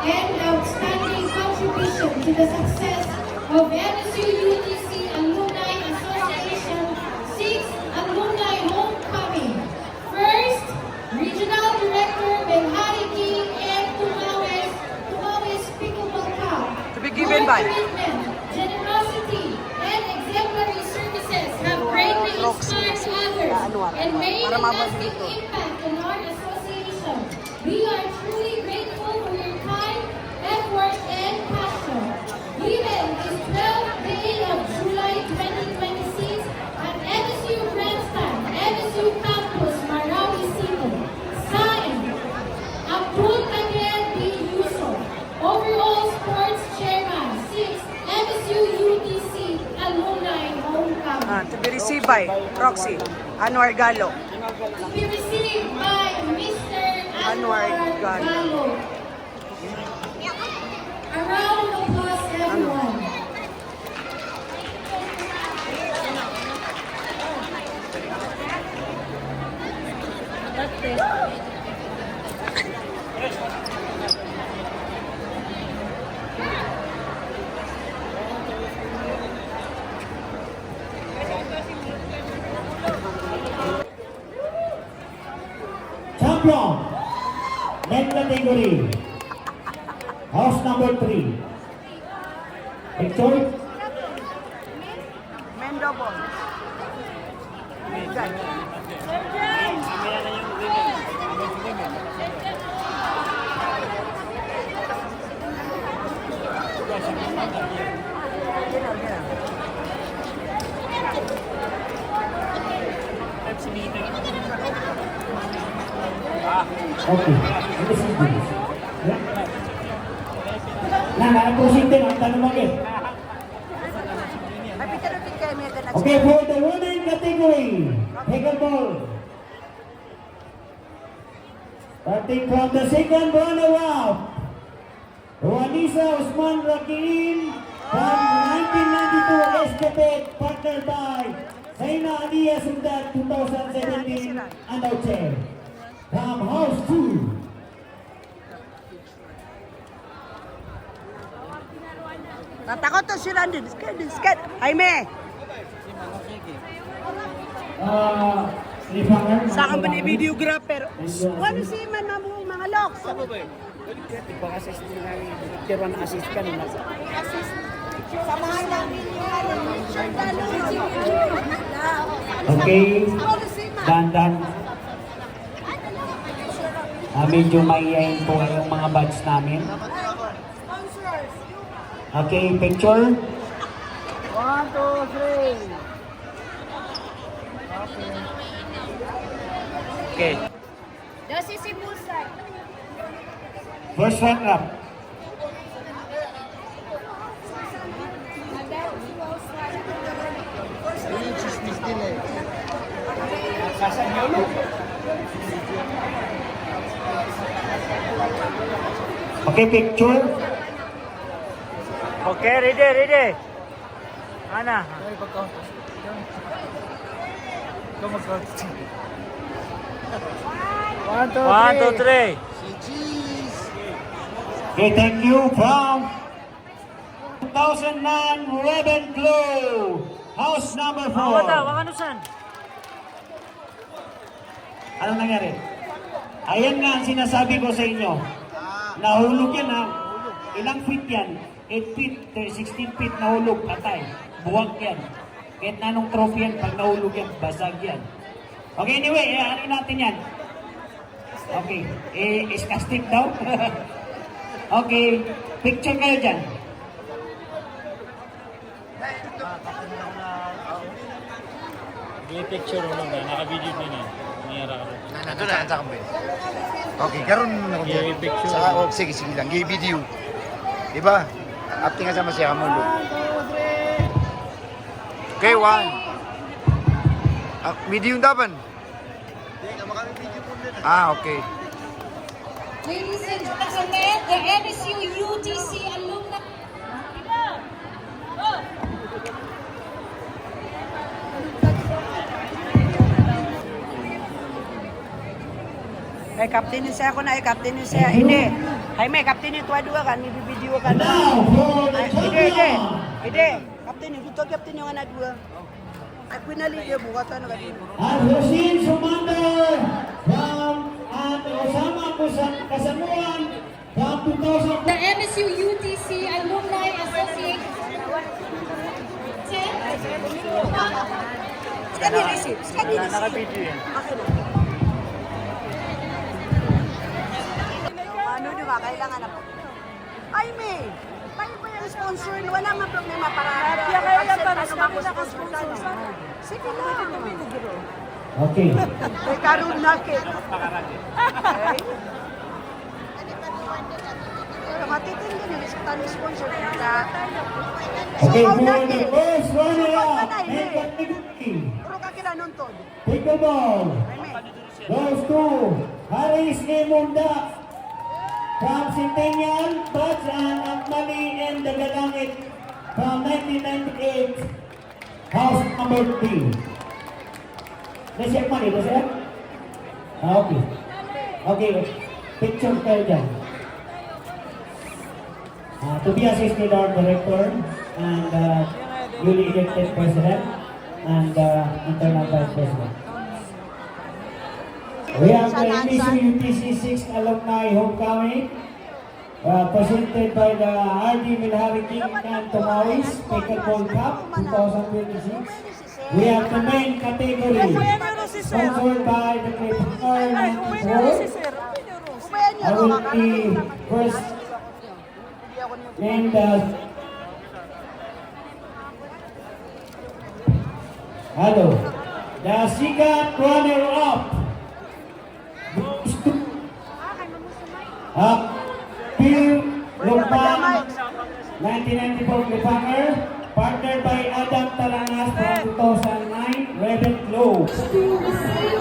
and outstanding contribution to the success of MSU UTC Alumni Association 6th Alumni Homecoming. First, Regional Director Benhariki and Tumawes Pickleball Cup. To be given by Commitment, generosity, and exemplary services have greatly inspired others and made a lasting impact in our association. We are truly grateful for your time, effort, and passion. Given this 12th day of July 2026 at MSU Grandstand, MSU Campus, Marawi City, signed, Abdul Daniel B. Yusuf, Overall Sports Chairman, 6th MSU UTC Alumni Homecoming. to be received by Roxy Anwar Galo. To be received by Mr. Anwar Galo. A round of applause, everyone. Champion, men category, house number 3. Victor, Men double. okay. This is good. Nah, pusing din ang tanong mo. Okay, for the women category, pickleball. Starting from the second runner-up, Juanisa Usman Rakim from 1992 Escapade, partnered by Zaina Alia Sundat 2017 and chair. From House 2. Natakot to si Randy. Disket. Jaime. Sa akin ba ni videographer? Ano si man mga loks? Pag-assist nila yung tiruan na assist ka nila. Samahan namin yung shirt Okay, dandan. Medyo maiyain po yung mga badge namin. Okay, picture. 1, 2, 3. Okay. Dosi si Musay. First runner-up. Okay, picture. Okay, ready. Ana. One, two, three. Okay, thank you from 2009 Red Glow, house number 4. Waka nusan. Ano nangyari? Ayan nga ang sinasabi ko sa inyo. Nahulog yan ha. Ilang feet yan? 8 feet, 16 feet nahulog, patay. Buwag yan. Kahit na anong trophy yan, pag nahulog yan, basag yan. Okay, anyway, ano natin yan? Okay, iskastik daw. Okay, picture kayo dyan. May picture mo na, naka-video na na. Nangyara ka. Ito na, sa kamay. Okay, karon na ko Gay picture. Saka, oh, sige lang. Gay video. Diba? Apti nga sama siya kamulo. Okay, 1. Video yung dapan. Okay. Ladies and gentlemen, the MSU UTC alumni. Ay, captain ni siya ako na, ay, captain ni siya. Hindi. Ay, may captain ni tuwa dua kan, ibibideo ka na. Now for the Ay, hindi. champion. Hindi. Captain ni, dito captain yung anak dua. Ay, pinali dia, bukatan na kanina. At Rosin Sumander from at Osama Kasamuan from 2000. The MSU UTC Alumni Association. Scan ni receipt. Scan ni receipt. Naka-video yan. Okay na. Ano diba? Kailangan na po. Ay, May! Tayo pa yung sponsor. Wala nga problema para... Kaya kaya lang para sa kami nakasponsor. Sige lang. Okay. May karoon na kit. Okay? Pero matitindi na sa tanong sponsor. Okay, for the first runner-up, Megan Miguel. Puro ka kila nun, Todd. Pickleball Ay, May. goes to Haris A. Munda from Centennial, Bats and Akmali and Dagalangit from 1998, house number 3. Nasa Akmali, nasa? Okay. Okay, picture kayo dyan. To be assisted our director and newly elected president and internal vice president. We have the MSU UTC 6 alumni homecoming presented by the RD Milhari King and Tomawis Pickleball Cup 2026. We have the main category sponsored by the Clipper 94. I will be first named hello. The second runner-up goes to Bill Lukman, 1994 Cliffhanger, partnered by Adam Talangas from 2009, Rebel Globe. To receive